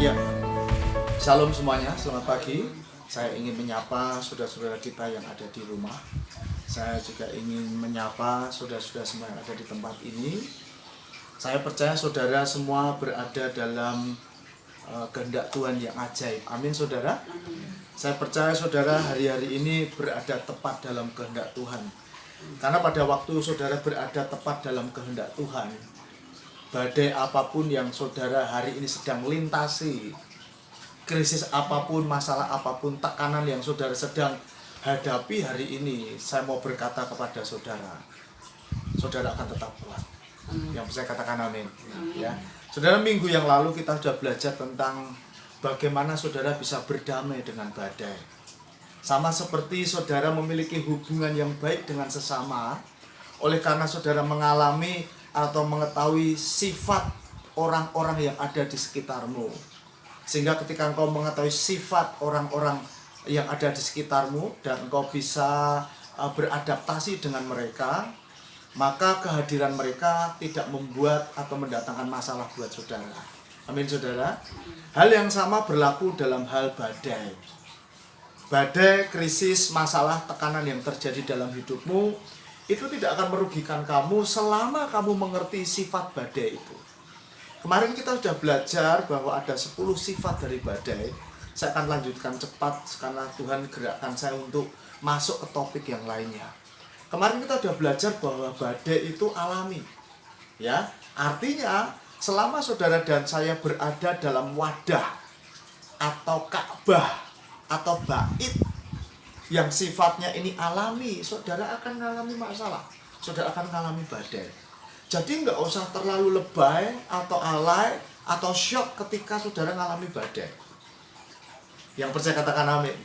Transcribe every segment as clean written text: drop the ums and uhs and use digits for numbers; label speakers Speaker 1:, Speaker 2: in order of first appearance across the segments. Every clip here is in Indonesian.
Speaker 1: Ya, shalom semuanya, selamat pagi. Saya ingin menyapa saudara-saudara kita yang ada di rumah. Saya juga ingin menyapa saudara-saudara semua yang ada di tempat ini. Saya percaya saudara semua berada dalam kehendak Tuhan yang ajaib. Amin saudara. Saya percaya saudara hari-hari ini berada tepat dalam kehendak Tuhan. Karena pada waktu saudara berada tepat dalam kehendak Tuhan, badai apapun yang saudara hari ini sedang lintasi, krisis apapun, masalah apapun, tekanan yang saudara sedang hadapi hari ini, saya mau berkata kepada saudara, saudara akan tetap kuat. Yang saya katakan amin. Ya, saudara, minggu yang lalu kita sudah belajar tentang bagaimana saudara bisa berdamai dengan badai. Sama seperti saudara memiliki hubungan yang baik dengan sesama, oleh karena saudara mengalami atau mengetahui sifat orang-orang yang ada di sekitarmu. Sehingga ketika engkau mengetahui sifat orang-orang yang ada di sekitarmu dan engkau bisa beradaptasi dengan mereka, maka kehadiran mereka tidak membuat atau mendatangkan masalah buat saudara. Amin saudara. Hal yang sama berlaku dalam hal badai. Badai, krisis, masalah, tekanan yang terjadi dalam hidupmu itu tidak akan merugikan kamu selama kamu mengerti sifat badai itu. Kemarin kita sudah belajar bahwa ada 10 sifat dari badai. Saya akan lanjutkan cepat karena Tuhan gerakkan saya untuk masuk ke topik yang lainnya. Kemarin kita sudah belajar bahwa badai itu alami. Ya, artinya selama saudara dan saya berada dalam wadah atau ka'bah atau bait yang sifatnya ini alami, saudara akan mengalami masalah, saudara akan mengalami badai. Jadi nggak usah terlalu lebay atau alay atau shock ketika saudara mengalami badai. Yang percaya katakan amin.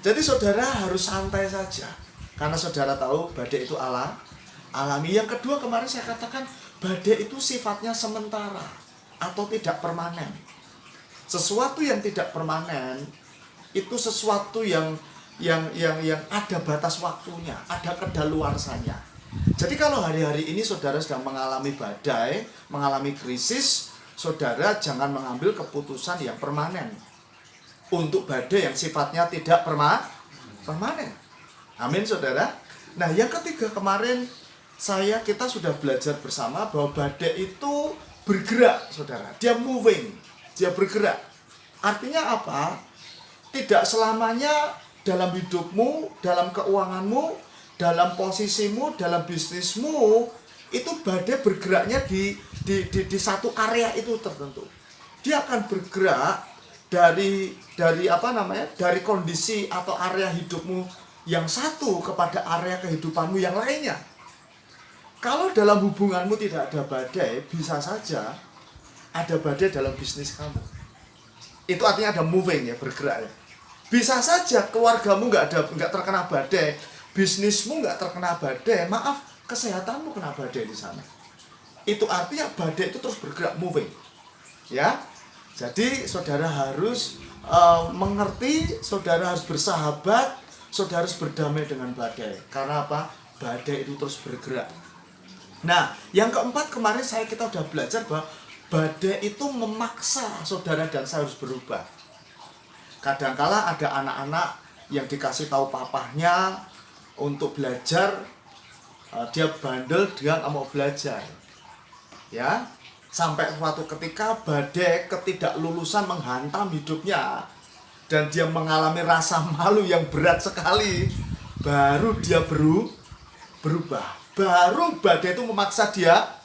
Speaker 1: Jadi saudara harus santai saja, karena saudara tahu badai itu alami. Yang kedua, kemarin saya katakan badai itu sifatnya sementara atau tidak permanen. Sesuatu yang tidak permanen itu sesuatu yang ada batas waktunya, ada kedaluarsanya. Jadi kalau hari-hari ini saudara sedang mengalami badai, mengalami krisis, saudara jangan mengambil keputusan yang permanen untuk badai yang sifatnya tidak permanen. Amin saudara. Nah, yang ketiga, kemarin kita sudah belajar bersama bahwa badai itu bergerak saudara. Dia moving, dia bergerak. Artinya apa? Tidak selamanya dalam hidupmu, dalam keuanganmu, dalam posisimu, dalam bisnismu, itu badai bergeraknya di satu area itu tertentu. Dia akan bergerak dari kondisi atau area hidupmu yang satu kepada area kehidupanmu yang lainnya. Kalau dalam hubunganmu tidak ada badai, bisa saja ada badai dalam bisnis kamu. Itu artinya ada moving ya, bergerak ya. Bisa saja keluargamu nggak terkena badai, bisnismu nggak terkena badai, maaf, kesehatanmu kena badai di sana. Itu artinya badai itu terus bergerak, moving. Ya, jadi saudara harus mengerti, saudara harus bersahabat, saudara harus berdamai dengan badai. Karena apa? Badai itu terus bergerak. Nah, yang keempat, kemarin kita sudah belajar bahwa badai itu memaksa saudara dan saya harus berubah. Kadangkala ada anak-anak yang dikasih tahu papahnya untuk belajar, dia bandel, dia nggak mau belajar. Ya, sampai suatu ketika badai ketidaklulusan menghantam hidupnya dan dia mengalami rasa malu yang berat sekali, baru dia berubah. Baru badai itu memaksa dia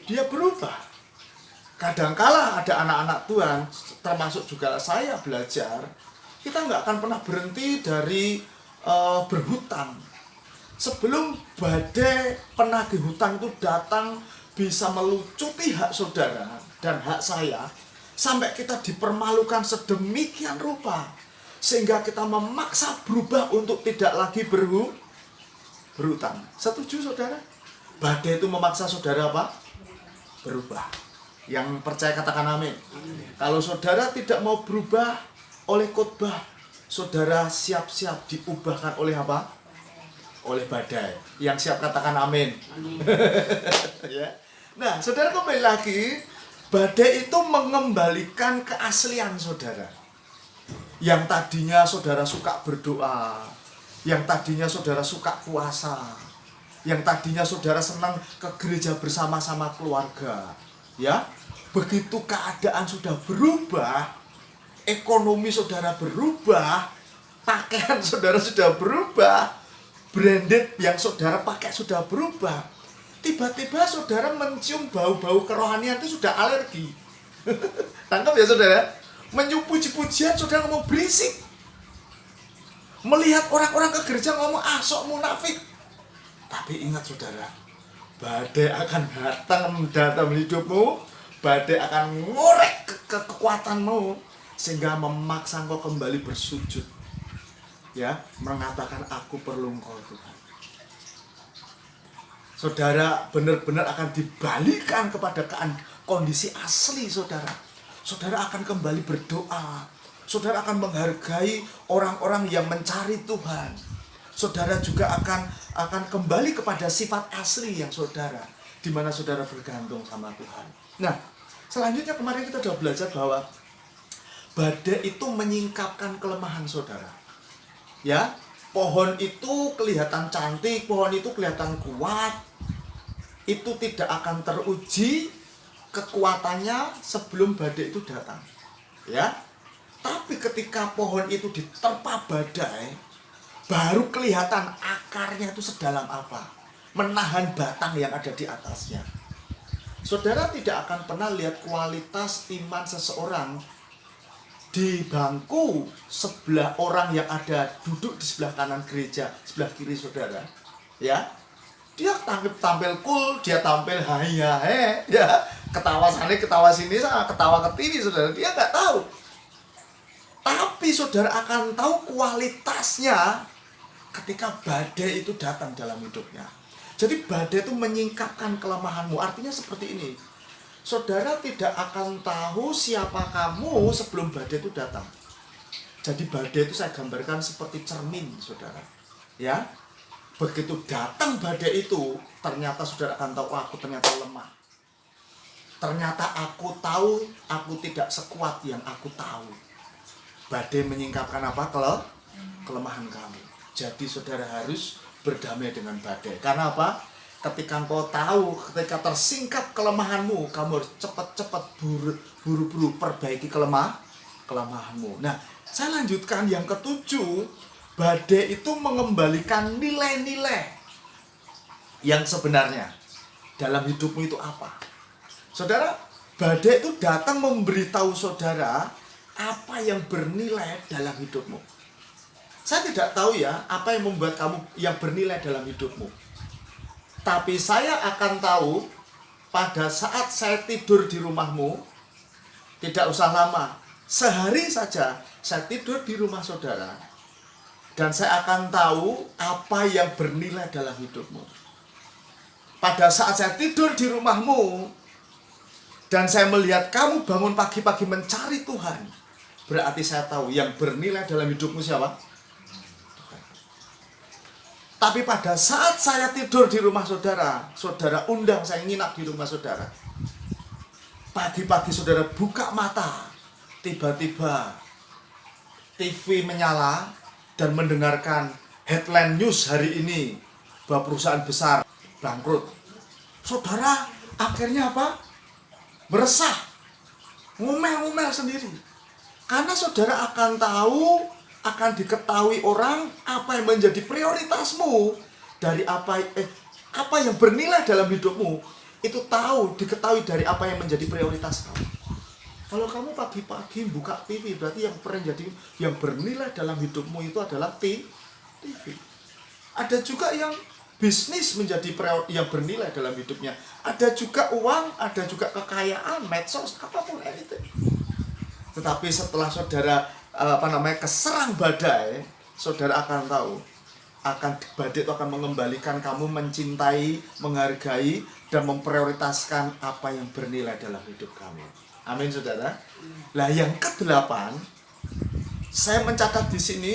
Speaker 1: berubah. Kadangkala ada anak-anak Tuhan, termasuk juga saya belajar, kita nggak akan pernah berhenti dari berhutang. Sebelum badai penagih hutang itu datang, bisa melucuti hak saudara dan hak saya, sampai kita dipermalukan sedemikian rupa, sehingga kita memaksa berubah untuk tidak lagi berhutang. Setuju saudara? Badai itu memaksa saudara apa? Berubah. Yang percaya katakan amin. Kalau saudara tidak mau berubah oleh khotbah, saudara siap-siap diubahkan oleh apa? Oleh badai. Yang siap katakan amin. Ya. Nah, saudara, kembali lagi Badai itu mengembalikan keaslian saudara. Yang tadinya saudara suka berdoa, yang tadinya saudara suka puasa, yang tadinya saudara senang ke gereja bersama-sama keluarga, ya. Begitu keadaan sudah berubah, ekonomi saudara berubah, pakaian saudara sudah berubah, branded yang saudara pakai sudah berubah, tiba-tiba saudara mencium bau-bau kerohanian itu sudah alergi. Tangkap ya saudara? Mencium puji-pujian saudara ngomong berisik. Melihat orang-orang ke gereja ngomong sok munafik. Tapi ingat saudara, badai akan datang hidupmu, badai akan ngorek kekuatanmu sehingga memaksa engkau kembali bersujud. Ya, mengatakan aku perlu engkau Tuhan. Saudara benar-benar akan dibalikan kepada kondisi asli saudara. Saudara akan kembali berdoa. Saudara akan menghargai orang-orang yang mencari Tuhan. Saudara juga akan kembali kepada sifat asli yang saudara, di mana saudara bergantung sama Tuhan. Nah, selanjutnya kemarin kita sudah belajar bahwa badai itu menyingkapkan kelemahan saudara. Ya, pohon itu kelihatan cantik, pohon itu kelihatan kuat, itu tidak akan teruji kekuatannya sebelum badai itu datang. Ya, tapi ketika pohon itu diterpa badai, baru kelihatan akarnya itu sedalam apa, menahan batang yang ada di atasnya. Saudara tidak akan pernah lihat kualitas iman seseorang di bangku sebelah orang yang ada duduk di sebelah kanan gereja, sebelah kiri saudara. Ya, dia tampil cool, dia tampil hai, ya, ketawa sana, ketawa sini, ketawa ke TV, saudara. Dia nggak tahu. Tapi saudara akan tahu kualitasnya ketika badai itu datang dalam hidupnya. Jadi badai itu menyingkapkan kelemahanmu. Artinya seperti ini. Saudara tidak akan tahu siapa kamu sebelum badai itu datang. Jadi badai itu saya gambarkan seperti cermin, saudara. Ya, begitu datang badai itu, ternyata saudara akan tahu, aku ternyata lemah. Ternyata aku tahu, aku tidak sekuat yang aku tahu. Badai menyingkapkan apa? Kelemahan kamu. Jadi saudara harus berdamai dengan badai. Karena apa? Ketika engkau tahu, ketika tersingkap kelemahanmu, kamu harus cepat-cepat buru-buru perbaiki kelemahanmu. Nah, saya lanjutkan yang ketujuh. Badai itu mengembalikan nilai-nilai yang sebenarnya dalam hidupmu itu apa. Saudara, badai itu datang memberitahu saudara apa yang bernilai dalam hidupmu. Saya tidak tahu ya apa yang membuat kamu yang bernilai dalam hidupmu. Tapi saya akan tahu pada saat saya tidur di rumahmu, tidak usah lama, sehari saja saya tidur di rumah saudara, dan saya akan tahu apa yang bernilai dalam hidupmu. Pada saat saya tidur di rumahmu, dan saya melihat kamu bangun pagi-pagi mencari Tuhan, berarti saya tahu yang bernilai dalam hidupmu siapa? Tapi pada saat saya tidur di rumah saudara, saudara undang saya nginap di rumah saudara. Pagi-pagi saudara buka mata, tiba-tiba TV menyala dan mendengarkan headline news hari ini bahwa perusahaan besar bangkrut. Saudara akhirnya apa? Meresah, ngomel-ngomel sendiri. Karena saudara akan tahu, akan diketahui orang apa yang menjadi prioritasmu dari apa yang bernilai dalam hidupmu, itu diketahui dari apa yang menjadi prioritas kamu. Kalau kamu pagi-pagi buka TV, berarti yang bernilai dalam hidupmu itu adalah TV. Ada juga yang bisnis menjadi yang bernilai dalam hidupnya. Ada juga uang, ada juga kekayaan, medsos, apapun itu. Tetapi setelah saudara keserang badai, saudara akan tahu, badai itu akan mengembalikan kamu mencintai, menghargai, dan memprioritaskan apa yang bernilai dalam hidup kamu. Amin, saudara. Nah, yang ke-8, saya mencatat di sini,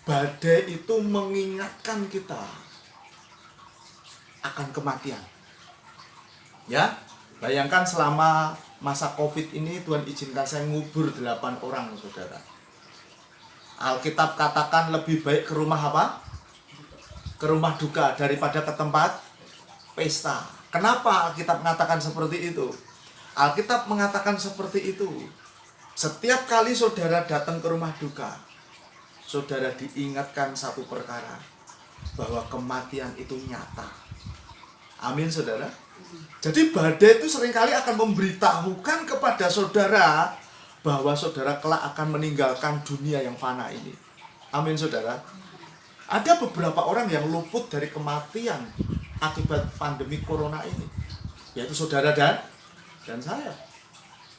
Speaker 1: badai itu mengingatkan kita akan kematian. Ya, bayangkan selama masa COVID ini Tuhan izinkan saya ngubur 8 orang, saudara. Alkitab katakan lebih baik ke rumah apa? Ke rumah duka daripada ke tempat pesta. Kenapa Alkitab mengatakan seperti itu? Alkitab mengatakan seperti itu. Setiap kali saudara datang ke rumah duka, saudara diingatkan satu perkara, bahwa kematian itu nyata. Amin, saudara. Jadi badai itu seringkali akan memberitahukan kepada saudara bahwa saudara kelak akan meninggalkan dunia yang fana ini. Amin, saudara. Ada beberapa orang yang luput dari kematian akibat pandemi corona ini, yaitu saudara dan saya.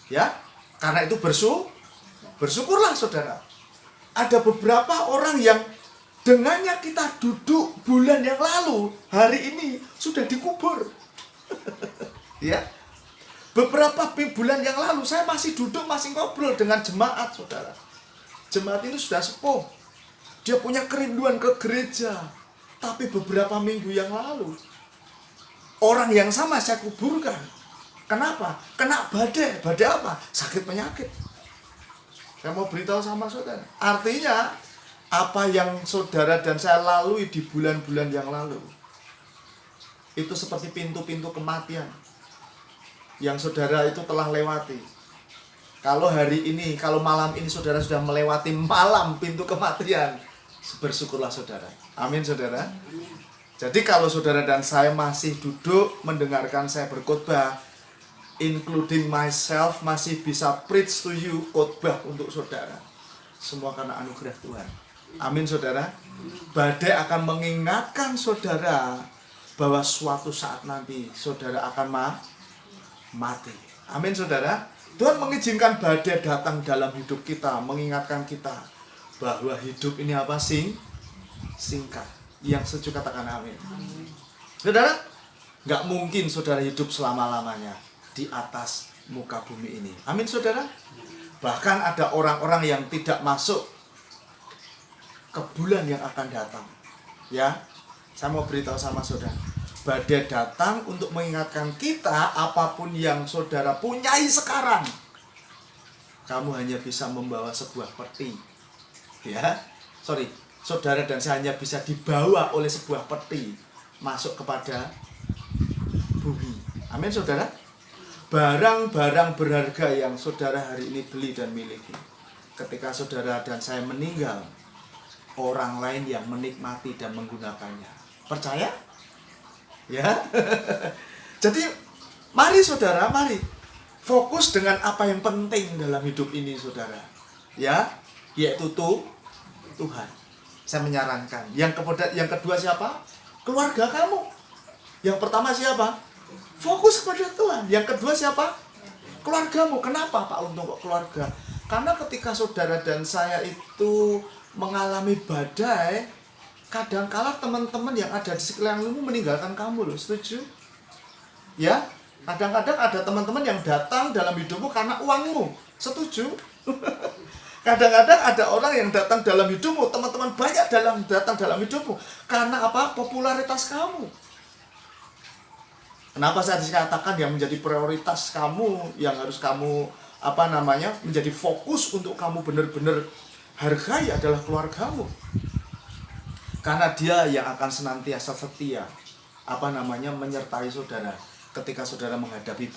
Speaker 1: Ya, karena itu bersyukurlah saudara. Ada beberapa orang yang dengannya kita duduk bulan yang lalu, hari ini sudah dikubur. Ya, beberapa bulan yang lalu saya masih duduk, masih ngobrol dengan jemaat, saudara. Jemaat itu sudah sepuh, dia punya kerinduan ke gereja. Tapi beberapa minggu yang lalu, orang yang sama saya kuburkan. Kenapa? Kena badai. Badai apa? Sakit penyakit. Saya mau beritahu sama saudara, artinya apa yang saudara dan saya lalui di bulan-bulan yang lalu, itu seperti pintu-pintu kematian yang saudara itu telah lewati. Kalau hari ini, kalau malam ini saudara sudah melewati malam pintu kematian, bersyukurlah saudara. Amin, saudara. Jadi kalau saudara dan saya masih duduk mendengarkan saya berkhotbah, including myself, masih bisa preach to you, khotbah untuk saudara, semua karena anugerah Tuhan. Amin, saudara. Badai akan mengingatkan saudara bahwa suatu saat nanti saudara akan mati. Amin, saudara. Tuhan mengizinkan badai datang dalam hidup kita, mengingatkan kita bahwa hidup ini apa? Singkat. Yang setuju katakan amin. Saudara, nggak mungkin saudara hidup selama-lamanya di atas muka bumi ini. Amin, saudara. Bahkan ada orang-orang yang tidak masuk ke bulan yang akan datang. Ya, saya mau beritahu sama saudara, badai datang untuk mengingatkan kita, apapun yang saudara punyai sekarang, kamu hanya bisa membawa sebuah peti. Ya, saudara dan saya hanya bisa dibawa oleh sebuah peti masuk kepada bumi. Amin, saudara. Barang-barang berharga yang saudara hari ini beli dan miliki, ketika saudara dan saya meninggal, orang lain yang menikmati dan menggunakannya. Percaya? Ya. Jadi mari saudara, mari fokus dengan apa yang penting dalam hidup ini, saudara. Ya, yaitu Tuhan. Saya menyarankan. Yang kedua siapa? Keluarga kamu. Yang pertama siapa? Fokus kepada Tuhan. Yang kedua siapa? Keluargamu. Kenapa Pak Untung kok keluarga? Karena ketika saudara dan saya itu mengalami badai, kadangkala teman-teman yang ada di sekelilingmu meninggalkan kamu loh. Setuju? Ya, kadang-kadang ada teman-teman yang datang dalam hidupmu karena uangmu. Setuju? Kadang-kadang ada orang yang datang dalam hidupmu, teman-teman banyak datang dalam hidupmu karena apa? Popularitas kamu. Kenapa saya dikatakan yang menjadi prioritas kamu, yang harus kamu menjadi fokus untuk kamu benar-benar hargai adalah keluargamu. Karena dia yang akan senantiasa setia menyertai saudara ketika saudara menghadapi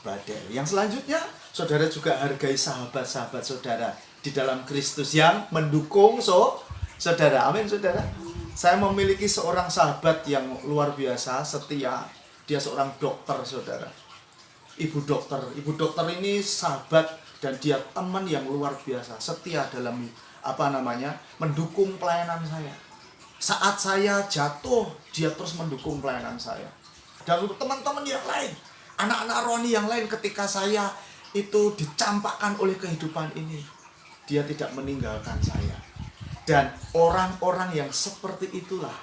Speaker 1: badai. Yang selanjutnya, saudara juga hargai sahabat-sahabat saudara di dalam Kristus yang mendukung saudara. Amin, saudara. Saya memiliki seorang sahabat yang luar biasa, setia. Dia seorang dokter, saudara. Ibu dokter ini sahabat dan dia teman yang luar biasa, setia dalam mendukung pelayanan saya. Saat saya jatuh, dia terus mendukung pelayanan saya. Dan untuk teman-teman yang lain, anak-anak rohani yang lain, ketika saya itu dicampakkan oleh kehidupan ini, dia tidak meninggalkan saya. Dan orang-orang yang seperti itulah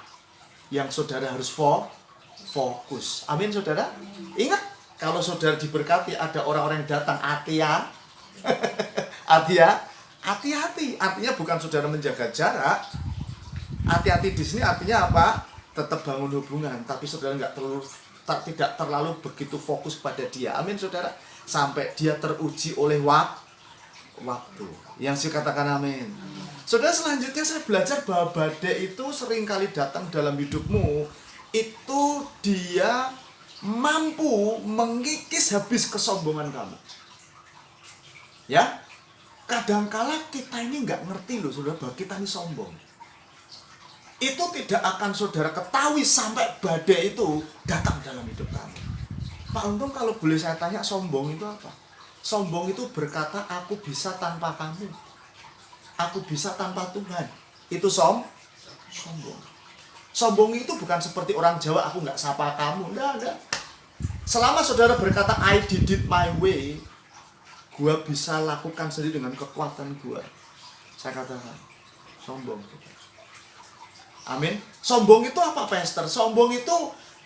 Speaker 1: yang saudara harus fokus. Amin, saudara. Ingat, kalau saudara diberkati, ada orang-orang yang datang hati-hati. Artinya bukan saudara menjaga jarak. Hati-hati di sini artinya apa? Tetap bangun hubungan, tapi saudara tidak terlalu begitu fokus pada dia. Amin, saudara. sampai dia teruji oleh waktu. Yang saya katakan amin. Saudara, selanjutnya saya belajar bahwa badai itu seringkali datang dalam hidupmu, itu dia mampu mengikis habis kesombongan kamu. Ya, kadangkala kita ini nggak ngerti loh saudara, bahwa kita ini sombong. Itu tidak akan saudara ketahui sampai badai itu datang dalam hidup kamu. Pak Untung, kalau boleh saya tanya, sombong itu apa? Sombong itu berkata, aku bisa tanpa kamu, aku bisa tanpa Tuhan. Itu sombong. Sombong itu bukan seperti orang Jawa, aku nggak sapa kamu. Enggak. Selama saudara berkata, I did it my way, gua bisa lakukan sendiri dengan kekuatan gua, saya katakan sombong. Amin. Sombong itu apa, Pastor? Sombong itu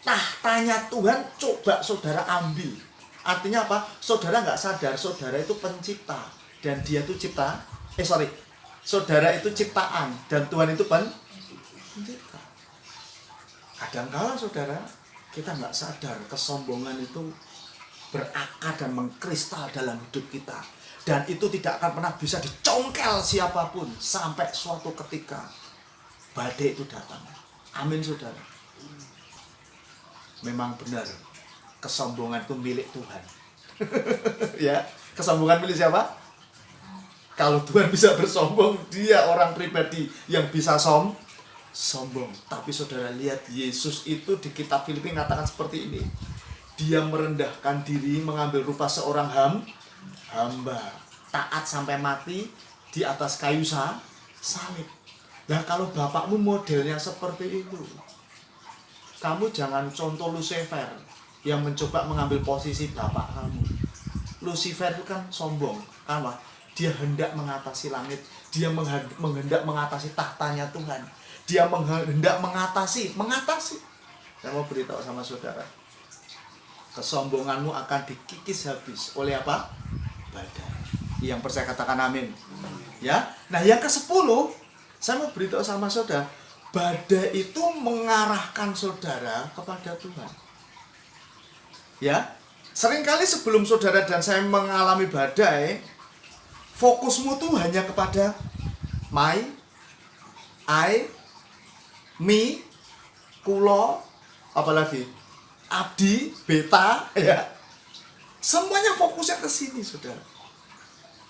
Speaker 1: tahtanya Tuhan coba saudara ambil. Artinya apa? Saudara nggak sadar, saudara itu pencipta dan dia itu saudara itu ciptaan dan Tuhan itu pencipta. Kadang-kala saudara, kita nggak sadar kesombongan itu berakar dan mengkristal dalam hidup kita, dan itu tidak akan pernah bisa dicongkel siapapun sampai suatu ketika badai itu datang. Amin saudara. Memang benar, kesombongan itu milik Tuhan. Ya, kesombongan milik siapa? Kalau Tuhan bisa bersombong, dia orang pribadi yang bisa sombong. Tapi saudara lihat, Yesus itu di kitab Filipi mengatakan seperti ini. Dia merendahkan diri, mengambil rupa seorang hamba, taat sampai mati di atas kayu salib. Nah, kalau bapakmu modelnya seperti itu, kamu jangan contoh Lucifer yang mencoba mengambil posisi bapak kamu. Lucifer itu kan sombong, apa? Dia hendak mengatasi langit, dia menghendak mengatasi tahtanya Tuhan, dia hendak mengatasi. Saya mau beritahu sama saudara, kesombonganmu akan dikikis habis oleh apa? Badai. Yang percaya katakan amin. Ya. Nah, yang ke-10, saya mau beritahu sama saudara, badai itu mengarahkan saudara kepada Tuhan. Ya. Seringkali sebelum saudara dan saya mengalami badai, fokusmu tuh hanya kepada my, I, me, kulo, apalagi abdi, beta, ya. Semuanya fokusnya ke sini, saudara.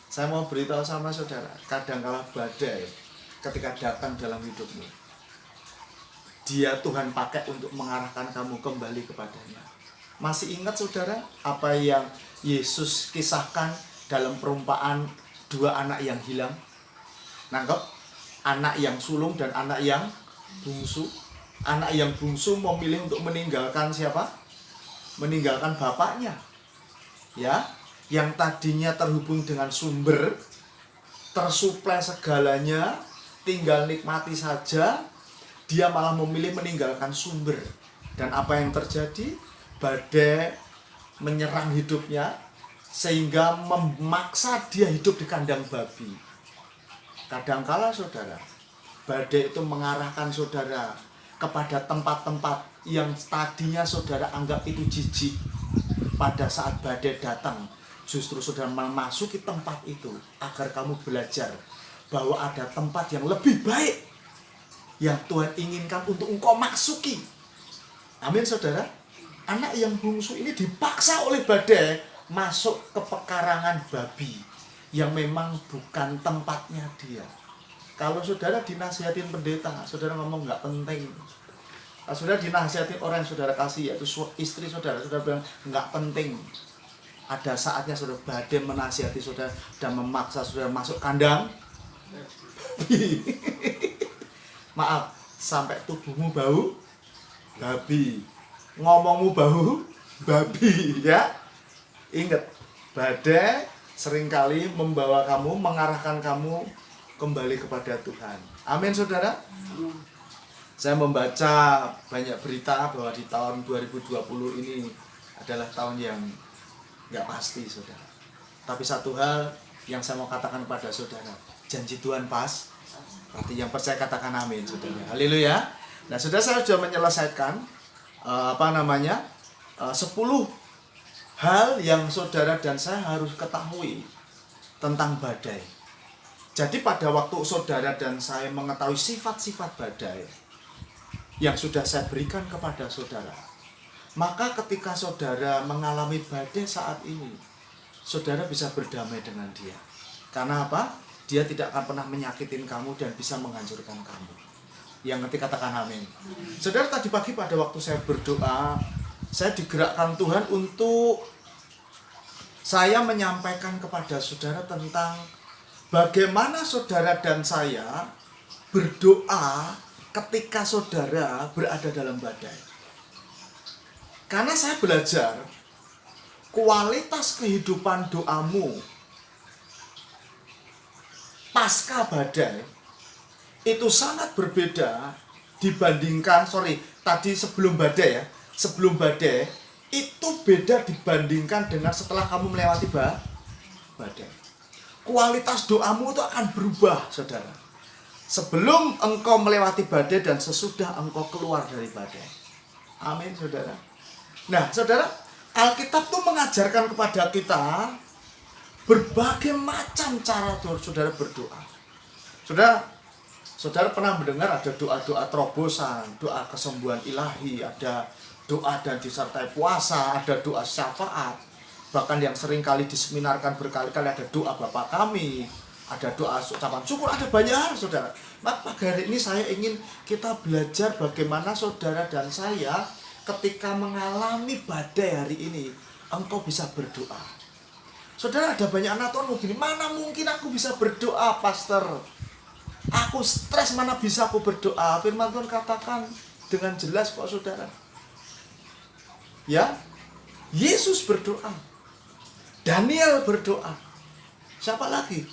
Speaker 1: Saya mau beritahu sama saudara, kadang-kala badai ketika datang dalam hidupmu, dia Tuhan pakai untuk mengarahkan kamu kembali kepadanya. Masih ingat saudara apa yang Yesus kisahkan dalam perumpamaan 2 anak yang hilang? Nangkep? Anak yang sulung dan anak yang bungsu. Anak yang bungsu memilih untuk meninggalkan siapa? Meninggalkan bapaknya. Ya, yang tadinya terhubung dengan sumber, tersuplai segalanya, tinggal nikmati saja, dia malah memilih meninggalkan sumber. Dan apa yang terjadi? Badai menyerang hidupnya sehingga memaksa dia hidup di kandang babi. Kadangkala saudara, badai itu mengarahkan saudara kepada tempat-tempat yang tadinya saudara anggap itu jijik. Pada saat badai datang, justru saudara memasuki tempat itu agar kamu belajar bahwa ada tempat yang lebih baik yang Tuhan inginkan untuk engkau masuki. Amin saudara. Anak yang bungsu ini dipaksa oleh badai masuk ke pekarangan babi yang memang bukan tempatnya dia. Kalau saudara dinasihatin pendeta, saudara ngomong nggak penting. Saudara dinasihatin orang yang saudara kasih, yaitu istri saudara, saudara bilang nggak penting. Ada saatnya saudara badai menasihati saudara dan memaksa saudara masuk kandang babi. Maaf, sampai tubuhmu bau babi, ngomongmu bau babi, ya. Ingat, badai seringkali membawa kamu, mengarahkan kamu kembali kepada Tuhan. Amin saudara. Saya membaca banyak berita bahwa di tahun 2020 ini adalah tahun yang nggak pasti saudara. Tapi satu hal yang saya mau katakan kepada saudara, janji Tuhan pas. Berarti yang percaya katakan amin saudara. Haleluya. Nah saudara, saya sudah menyelesaikan 10 hal yang saudara dan saya harus ketahui tentang badai. Jadi pada waktu saudara dan saya mengetahui sifat-sifat badai yang sudah saya berikan kepada saudara, maka ketika saudara mengalami badai saat ini, saudara bisa berdamai dengan dia. Karena apa? Dia tidak akan pernah menyakitin kamu dan bisa menghancurkan kamu. Yang ngerti katakan amin. Saudara, tadi pagi pada waktu saya berdoa, saya digerakkan Tuhan untuk saya menyampaikan kepada saudara tentang bagaimana saudara dan saya berdoa ketika saudara berada dalam badai. Karena saya belajar kualitas kehidupan doamu pasca badai itu sangat berbeda dibandingkan, tadi sebelum badai ya. Sebelum badai itu beda dibandingkan dengan setelah kamu melewati badai. Kualitas doamu itu akan berubah, saudara. Sebelum engkau melewati badai dan sesudah engkau keluar dari badai. Amin, saudara. Nah, saudara, Alkitab tuh mengajarkan kepada kita berbagai macam cara saudara berdoa. Saudara pernah mendengar ada doa-doa terobosan, doa kesembuhan ilahi, ada doa dan disertai puasa, ada doa syafaat. Bahkan yang sering kali diseminarkan berkali-kali ada doa Bapa Kami, ada doa ucapan syukur, ada banyak hal, saudara. Maka hari ini saya ingin kita belajar bagaimana saudara dan saya ketika mengalami badai hari ini, engkau bisa berdoa. Saudara, ada banyak anak Tuhan begini, mana mungkin aku bisa berdoa, pastor? Aku stres, mana bisa aku berdoa? Firman Tuhan katakan dengan jelas kok, saudara. Ya, Yesus berdoa, Daniel berdoa, siapa lagi?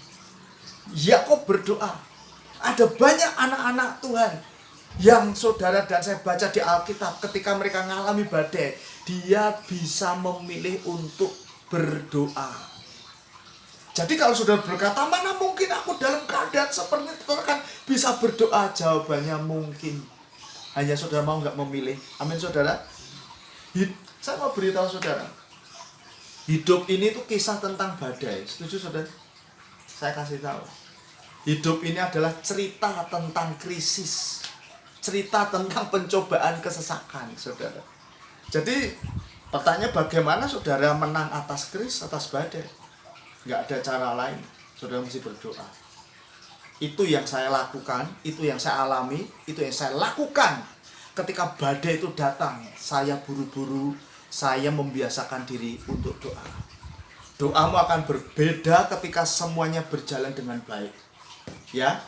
Speaker 1: Yakub berdoa. Ada banyak anak-anak Tuhan yang saudara dan saya baca di Alkitab, ketika mereka mengalami badai, dia bisa memilih untuk berdoa. Jadi kalau saudara berkata, mana mungkin aku dalam keadaan seperti itu kan bisa berdoa? Jawabannya mungkin. Hanya saudara mau nggak memilih. Amin, saudara. Saya mau beritahu saudara, hidup ini tuh kisah tentang badai. Setuju, saudara? Saya kasih tahu. Hidup ini adalah cerita tentang krisis, cerita tentang pencobaan, kesesakan, saudara. Jadi pertanyaannya, bagaimana saudara menang atas krisis, atas badai? Nggak ada cara lain, saudara mesti berdoa. Itu yang saya lakukan, itu yang saya alami, itu yang saya lakukan. Ketika badai itu datang, saya buru-buru, saya membiasakan diri untuk doa. Doamu akan berbeda ketika semuanya berjalan dengan baik, ya.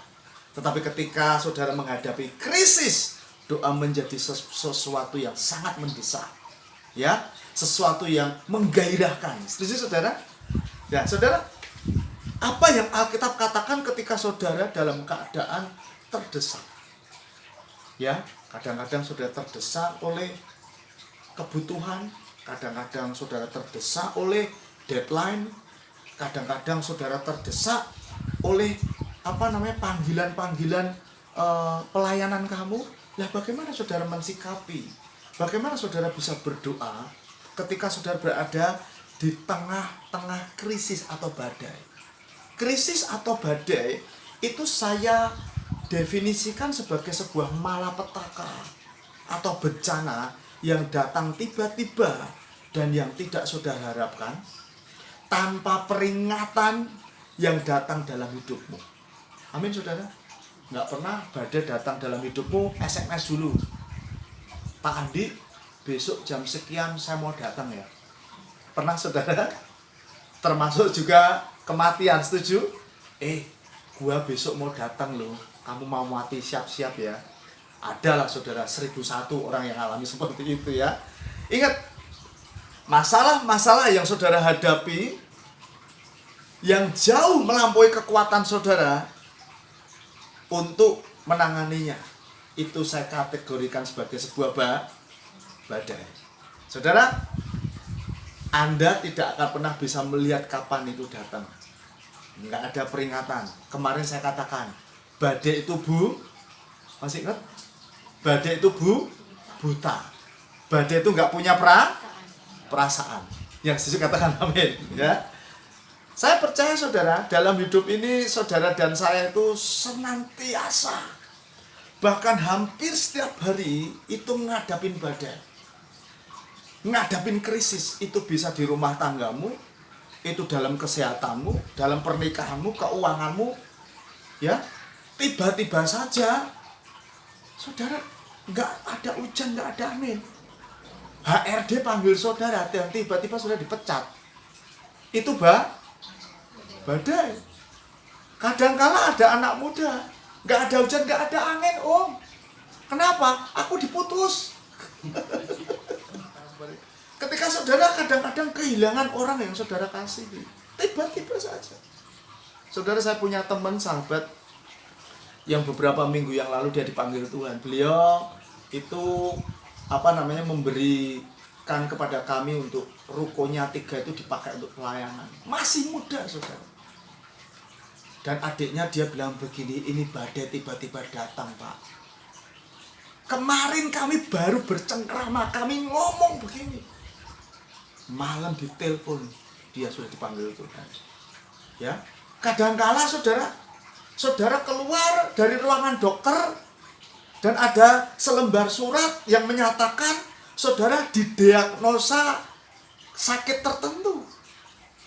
Speaker 1: Tetapi ketika saudara menghadapi krisis, doa menjadi sesuatu yang sangat mendesak, ya, sesuatu yang menggairahkan. Setuju, saudara? Ya, saudara, apa yang Alkitab katakan ketika saudara dalam keadaan terdesak? Ya, kadang-kadang saudara terdesak oleh kebutuhan, kadang-kadang saudara terdesak oleh deadline, kadang-kadang saudara terdesak oleh panggilan-panggilan pelayanan kamu. Lah, bagaimana saudara mensikapi? Bagaimana saudara bisa berdoa ketika saudara berada di tengah-tengah krisis atau badai? Krisis atau badai itu saya definisikan sebagai sebuah malapetaka atau bencana yang datang tiba-tiba dan yang tidak saudara harapkan, tanpa peringatan yang datang dalam hidupmu. Amin, saudara? Nggak pernah badai datang dalam hidupmu, SMS dulu, Pak Andi, besok jam sekian saya mau datang ya. Pernah, saudara? Termasuk juga kematian, setuju? Gua besok mau datang loh, kamu mau mati, siap-siap ya. Adalah, saudara, 1001 orang yang alami seperti itu, ya. Ingat, masalah-masalah yang saudara hadapi yang jauh melampaui kekuatan saudara untuk menanganinya, itu saya kategorikan sebagai sebuah badai. Saudara, Anda tidak akan pernah bisa melihat kapan itu datang. Nggak ada peringatan. Kemarin saya katakan, badai itu masih ingat? Badai itu buta. Badai itu nggak punya perasaan. Yang setuju katakan amin, ya. Saya percaya saudara, dalam hidup ini saudara dan saya itu senantiasa, bahkan hampir setiap hari itu ngadapin badai, ngadapin krisis. Itu bisa di rumah tanggamu, itu dalam kesehatanmu, dalam pernikahanmu, keuanganmu, ya. Tiba-tiba saja saudara nggak ada hujan, nggak ada angin, HRD panggil saudara dan tiba-tiba sudah dipecat. Itu badai. Kadangkala ada anak muda, nggak ada hujan, nggak ada angin, om. Kenapa? Aku diputus. Ketika saudara kadang-kadang kehilangan orang yang saudara kasihi, tiba-tiba saja. Saudara, saya punya teman sahabat yang beberapa minggu yang lalu dia dipanggil Tuhan. Beliau itu memberikan kepada kami untuk rukonya 3 itu dipakai untuk pelayanan. Masih muda saudara. Dan adiknya dia bilang begini, ini badai tiba-tiba datang Pak. Kemarin kami baru bercengkrama, kami ngomong begini. Malam ditelepon, dia sudah dipanggil Tuhan. Ya, kadangkala saudara keluar dari ruangan dokter dan ada selembar surat yang menyatakan saudara didiagnosa sakit tertentu.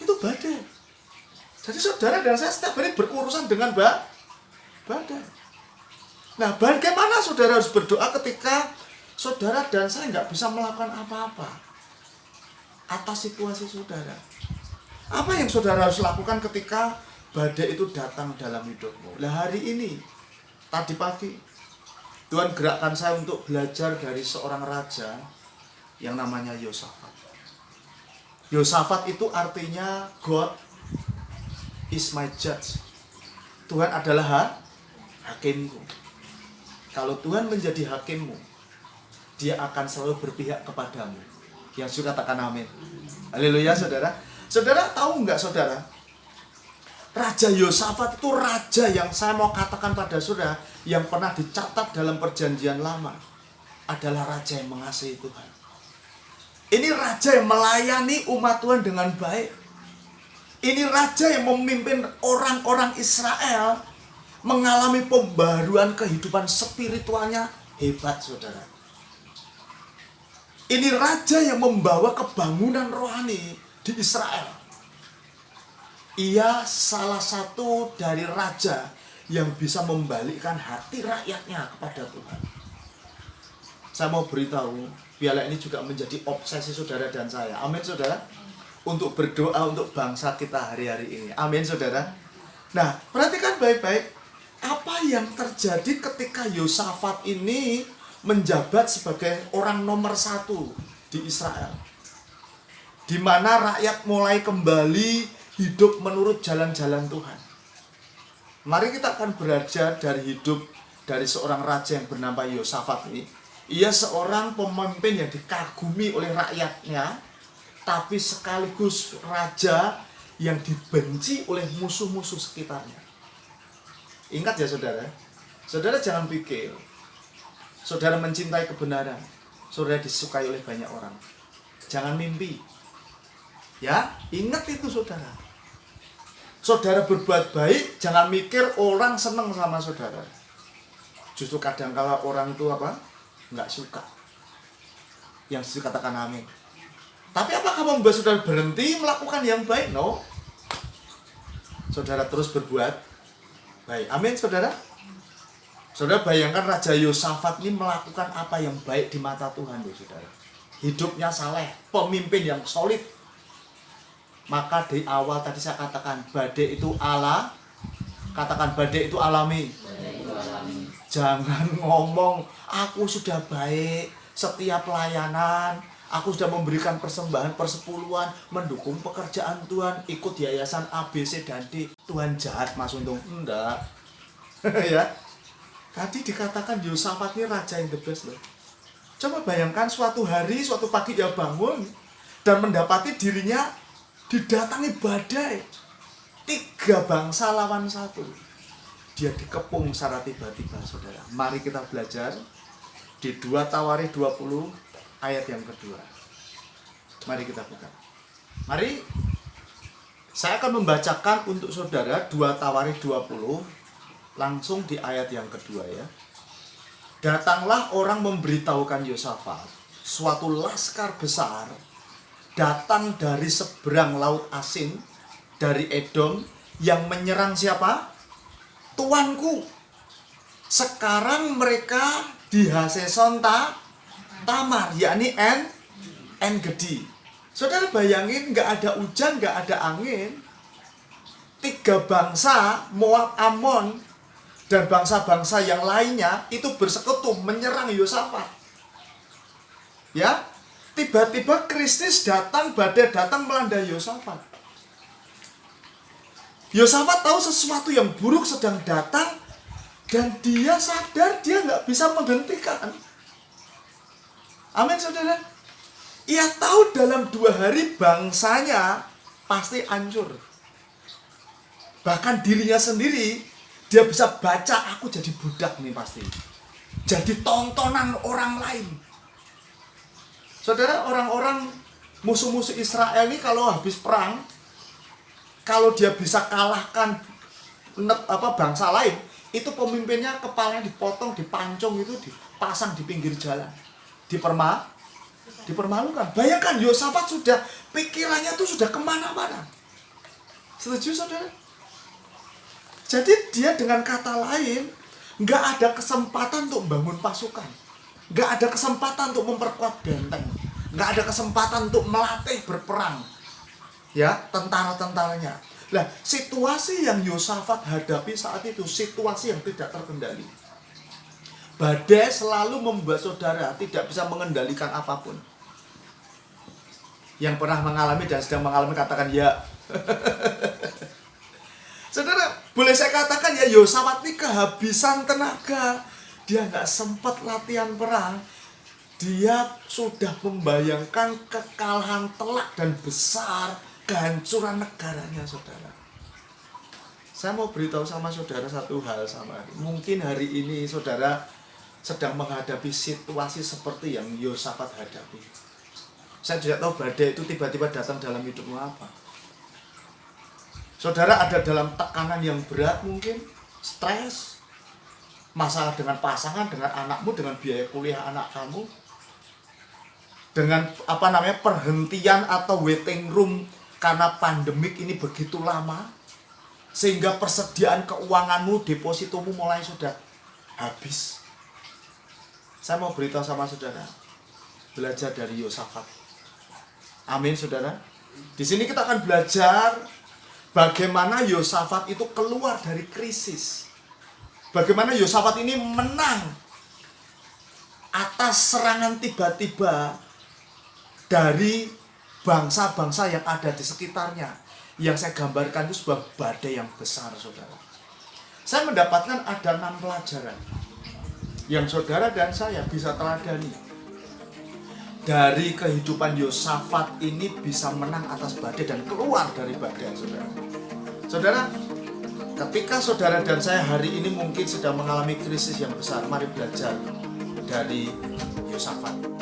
Speaker 1: Itu badai. Jadi saudara dan saya setiap hari berurusan dengan badai. Nah, bagaimana saudara harus berdoa ketika saudara dan saya nggak bisa melakukan apa-apa atas situasi saudara? Apa yang saudara harus lakukan ketika badai itu datang dalam hidupmu? Nah, hari ini, tadi pagi, Tuhan gerakkan saya untuk belajar dari seorang raja yang namanya Yosafat. Yosafat itu artinya God is my judge. Tuhan adalah hakimku. Kalau Tuhan menjadi hakimmu, Dia akan selalu berpihak kepadamu. Yang suka katakan amin. Haleluya saudara. Saudara tahu nggak saudara? Raja Yosafat itu raja yang saya mau katakan pada saudara, yang pernah dicatat dalam perjanjian lama, adalah raja yang mengasihi Tuhan. Ini raja yang melayani umat Tuhan dengan baik. Ini raja yang memimpin orang-orang Israel mengalami pembaruan kehidupan spiritualnya hebat saudara. Ini raja yang membawa kebangunan rohani di Israel. Ia salah satu dari raja yang bisa membalikkan hati rakyatnya kepada Tuhan. Saya mau beritahu, biarlah ini juga menjadi obsesi saudara dan saya. Amin saudara. Untuk berdoa untuk bangsa kita hari-hari ini. Amin saudara. Nah, perhatikan baik-baik apa yang terjadi ketika Yosafat ini menjabat sebagai orang nomor 1 di Israel, di mana rakyat mulai kembali hidup menurut jalan-jalan Tuhan. Mari kita akan belajar dari hidup dari seorang raja yang bernama Yosafat ini. Ia seorang pemimpin yang dikagumi oleh rakyatnya, tapi sekaligus raja yang dibenci oleh musuh-musuh sekitarnya. Ingat ya saudara, saudara jangan pikir saudara mencintai kebenaran, saudara disukai oleh banyak orang. Jangan mimpi. Ya, ingat itu saudara. Saudara berbuat baik, jangan mikir orang senang sama saudara. Justru kadang-kala orang itu nggak suka. Yang setuju katakan amin. Tapi apakah membuat saudara berhenti melakukan yang baik? No. Saudara terus berbuat baik. Amin saudara. Saudara bayangkan Raja Yosafat ini melakukan apa yang baik di mata Tuhan, saudara. Hidupnya saleh, pemimpin yang solid. Maka di awal tadi saya katakan badai itu katakan badai itu alami. Jangan ngomong aku sudah baik setiap pelayanan, aku sudah memberikan persembahan persepuluhan, mendukung pekerjaan Tuhan, ikut yayasan A, B, C, dan D. Tuhan jahat Mas Untung? Enggak. Ya. Tadi dikatakan Yosafat ini raja yang the best loh. Coba bayangkan suatu hari, suatu pagi dia bangun dan mendapati dirinya didatangi badai. 3 bangsa lawan 1. Dia dikepung secara tiba-tiba saudara. Mari kita belajar di 2 Tawarikh 20 ayat yang kedua. Mari kita buka. Mari saya akan membacakan untuk saudara 2 Tawarikh 20 langsung di ayat yang kedua ya. Datanglah orang memberitahukan Yosafat, suatu laskar besar datang dari seberang laut Asin, dari Edom, yang menyerang siapa? Tuanku. Sekarang mereka di Haseson Tamar, yakni En Gedi. Saudara bayangin, nggak ada hujan, nggak ada angin. 3 bangsa, Moab, Amon, dan bangsa-bangsa yang lainnya itu bersekutu menyerang Yosafat. Ya, tiba-tiba krisis datang, badai datang melanda Yosafat. Yosafat tahu sesuatu yang buruk sedang datang, dan dia sadar dia nggak bisa menghentikan. Amin saudara. Ia tahu dalam 2 hari bangsanya pasti hancur. Bahkan dirinya sendiri, dia bisa baca, aku jadi budak nih pasti. Jadi tontonan orang lain. Saudara, orang-orang musuh-musuh Israel ini kalau habis perang, kalau dia bisa kalahkan bangsa lain, itu pemimpinnya kepalanya dipotong, dipancung, itu dipasang di pinggir jalan. Dipermalukan. Bayangkan Yosafat sudah, pikirannya tuh sudah kemana-mana. Setuju saudara? Jadi dia dengan kata lain, nggak ada kesempatan untuk membangun pasukan, nggak ada kesempatan untuk memperkuat benteng, nggak ada kesempatan untuk melatih berperang, ya tentara-tentaranya. Nah, situasi yang Yosafat hadapi saat itu situasi yang tidak terkendali. Badai selalu membuat saudara tidak bisa mengendalikan apapun. Yang pernah mengalami dan sedang mengalami katakan ya. Saudara, boleh saya katakan ya, Yosafat ini kehabisan tenaga. Dia nggak sempat latihan perang. Dia sudah membayangkan kekalahan telak dan besar, kehancuran negaranya saudara. Saya mau beritahu sama saudara satu hal sama. Mungkin hari ini saudara sedang menghadapi situasi seperti yang Yosafat hadapi. Saya tidak tahu badai itu tiba-tiba datang dalam hidupmu apa. Saudara ada dalam tekanan yang berat mungkin, stres, masalah dengan pasangan, dengan anakmu, dengan biaya kuliah anak kamu, dengan perhentian atau waiting room karena pandemik ini begitu lama, sehingga persediaan keuanganmu, depositomu mulai sudah habis. Saya mau beritahu sama saudara, belajar dari Yosafat. Amin saudara. Di sini kita akan belajar bagaimana Yosafat itu keluar dari krisis. Bagaimana Yosafat ini menang atas serangan tiba-tiba dari bangsa-bangsa yang ada di sekitarnya. Yang saya gambarkan itu sebuah badai yang besar, saudara. Saya mendapatkan ada 6 pelajaran yang saudara dan saya bisa teladani. Dari kehidupan Yosafat ini bisa menang atas badai dan keluar dari badai, saudara. Saudara, ketika saudara dan saya hari ini mungkin sedang mengalami krisis yang besar, mari belajar dari Yosafat.